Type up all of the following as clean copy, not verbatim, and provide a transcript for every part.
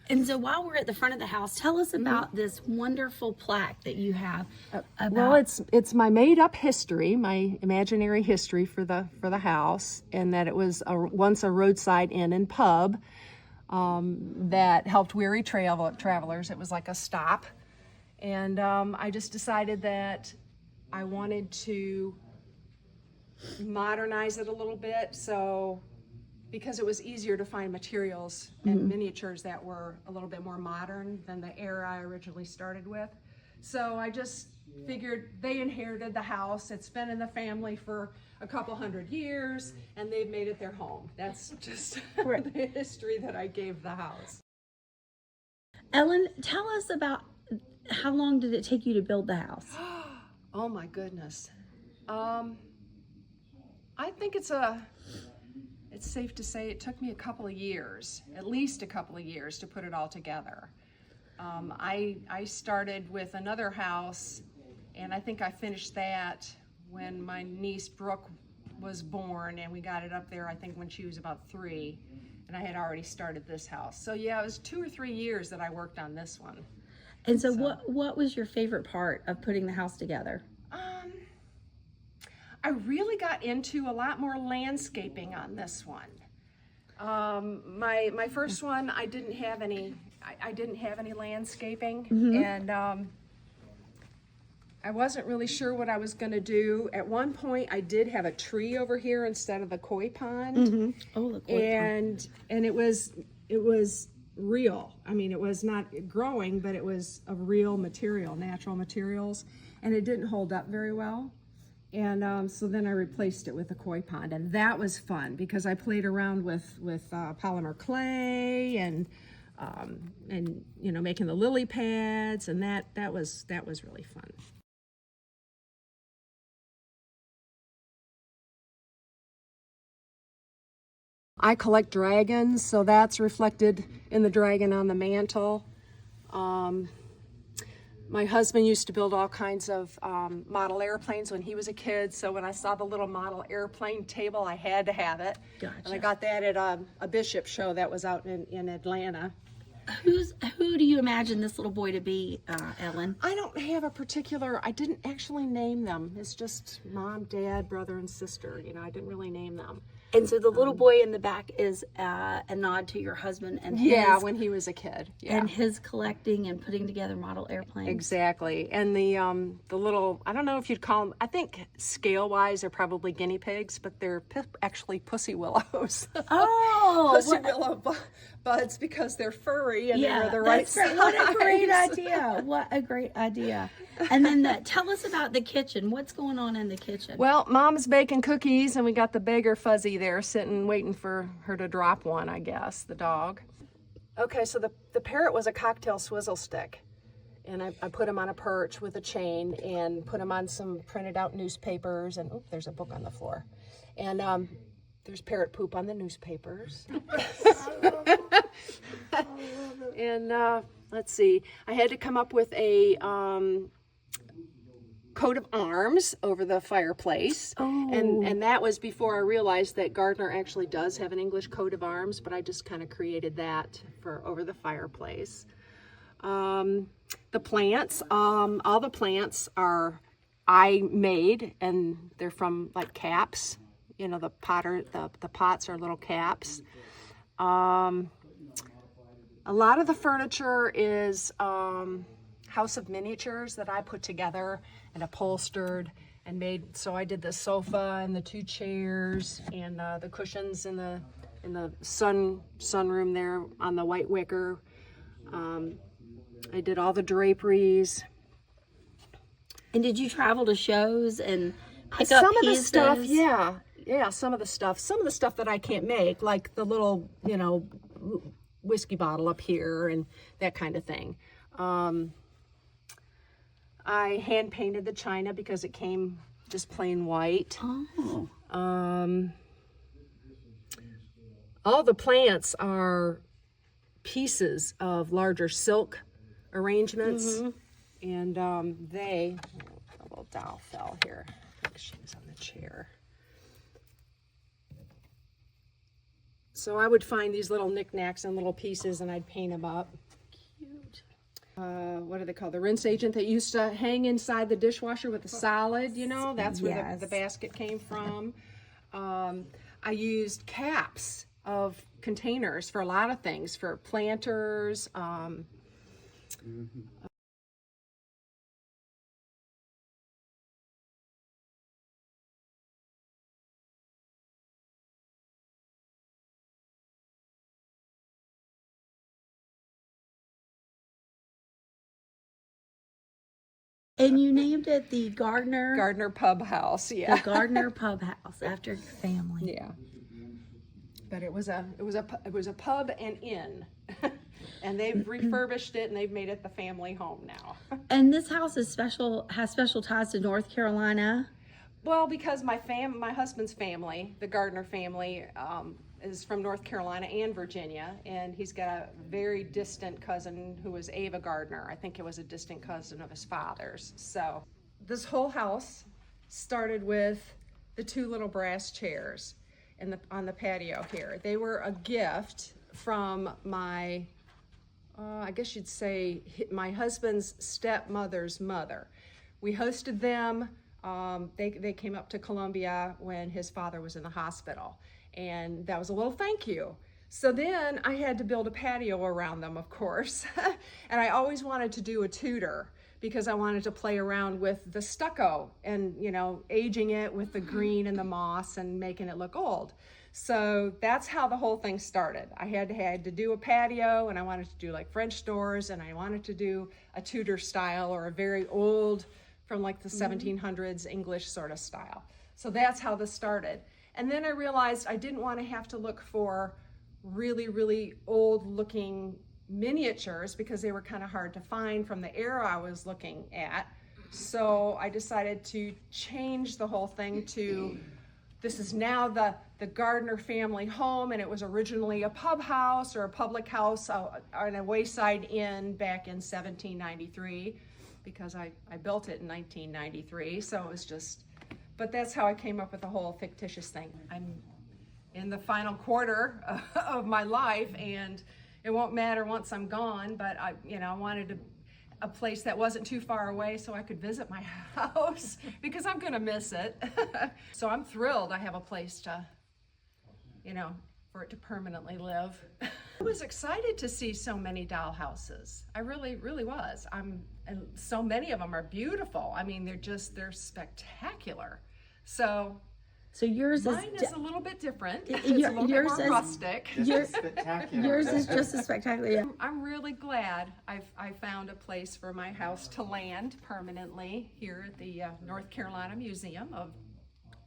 And so while we're at the front of the house, tell us about this wonderful plaque that you have. Well, it's my made-up history, my imaginary history for the house, and that it was once a roadside inn and pub that helped weary travelers. It was like a stop, and I just decided that I wanted to modernize it a little bit, so because it was easier to find materials and miniatures that were a little bit more modern than the era I originally started with. So I just figured they inherited the house. It's been in the family for a couple hundred years, and they've made it their home. That's just the history that I gave the house. Ellen, tell us about how long did it take you to build the house? Oh my goodness. I think it's safe to say it took me a couple of years, at least a couple of years, to put it all together. I started with another house, and I think I finished that when my niece Brooke was born, and we got it up there I think when she was about 3, and I had already started this house. So yeah, it was 2 or 3 years that I worked on this one. And so what was your favorite part of putting the house together? I really got into a lot more landscaping on this one. My first one, I didn't have any landscaping, and I wasn't really sure what I was going to do. At one point, I did have a tree over here instead of the koi pond. Oh, the koi pond. And it was real. I mean, it was not growing, but it was of real material, natural materials, and it didn't hold up very well. And so then I replaced it with a koi pond, and that was fun because I played around with polymer clay and you know, making the lily pads, and that was really fun. I collect dragons, so that's reflected in the dragon on the mantle. My husband used to build all kinds of model airplanes when he was a kid, so when I saw the little model airplane table, I had to have it. Gotcha. And I got that at a Bishop show that was out in Atlanta. Who do you imagine this little boy to be, Ellen? I don't have a particular, I didn't actually name them. It's just mom, dad, brother, and sister. You know, I didn't really name them. And so the little boy in the back is a nod to your husband and his, when he was a kid. Yeah. and his collecting and putting together model airplanes. Exactly. And the little, I don't know if you'd call them, I think scale-wise they're probably guinea pigs, but they're actually pussy willows. Oh, Pussy willow buds because they're furry and they're the right size. What a great idea. What a great idea. And then tell us about the kitchen. What's going on in the kitchen? Well, Mom's baking cookies, and we got the beggar Fuzzy there sitting waiting for her to drop one, I guess, the dog. Okay, so the parrot was a cocktail swizzle stick, and I put him on a perch with a chain and put him on some printed out newspapers, and there's a book on the floor. And there's parrot poop on the newspapers. And let's see, I had to come up with a coat of arms over the fireplace. Oh. And that was before I realized that Gardner actually does have an English coat of arms, but I just kind of created that for over the fireplace. The plants, all the plants are I made, and they're from like caps. You know, the pots are little caps. A lot of the furniture is House of Miniatures that I put together and upholstered and made. So I did the sofa and the 2 chairs and the cushions in the sunroom there on the white wicker. I did all the draperies. And did you travel to shows and pick Some up of pieces? the stuff, yeah, some of the stuff that I can't make, like the little, you know, whiskey bottle up here and that kind of thing. I hand painted the china because it came just plain white. Oh. All the plants are pieces of larger silk arrangements, and a little doll fell here. I think she was on the chair. So I would find these little knickknacks and little pieces and I'd paint them up. Cute. What do they call the rinse agent that used to hang inside the dishwasher with the solid, you know, that's where Yes. the basket came from. I used caps of containers for a lot of things, for planters. And you named it the Gardner Pub House, yeah. the Gardner Pub House after your family. Yeah. But it was a pub and inn. And they've refurbished it and they've made it the family home now. And this house is has special ties to North Carolina. Well, because my husband's family, the Gardner family, is from North Carolina and Virginia, and he's got a very distant cousin who was Ava Gardner. I think it was a distant cousin of his father's. So this whole house started with the two little brass chairs on the patio here. They were a gift from my, I guess you'd say, my husband's stepmother's mother. We hosted them. They came up to Columbia when his father was in the hospital, and that was a little thank you. So then I had to build a patio around them, of course, and I always wanted to do a Tudor because I wanted to play around with the stucco and, you know, aging it with the green and the moss and making it look old. So that's how the whole thing started. I had to do a patio, and I wanted to do like French doors, and I wanted to do a Tudor style or a very old, from like the 1700s English sort of style. So that's how this started. And then I realized I didn't want to have to look for really, really old looking miniatures because they were kind of hard to find from the era I was looking at. So I decided to change the whole thing to, this is now the Gardner family home, and it was originally a pub house or a public house on a wayside inn back in 1793. Because I built it in 1993, so it was just, but that's how I came up with the whole fictitious thing. I'm in the final quarter of my life, and it won't matter once I'm gone, but I wanted a place that wasn't too far away so I could visit my house, because I'm gonna miss it. So I'm thrilled I have a place to, for it to permanently live. I was excited to see so many doll houses. I really, really was. And so many of them are beautiful. I mean, they're spectacular. So yours mine is a little bit different. It's yours a little bit more rustic. Yours Spectacular. is just as spectacular. Yeah. I'm really glad I found a place for my house to land permanently here at the North Carolina Museum of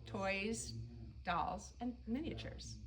Toys, Dolls, and Miniatures.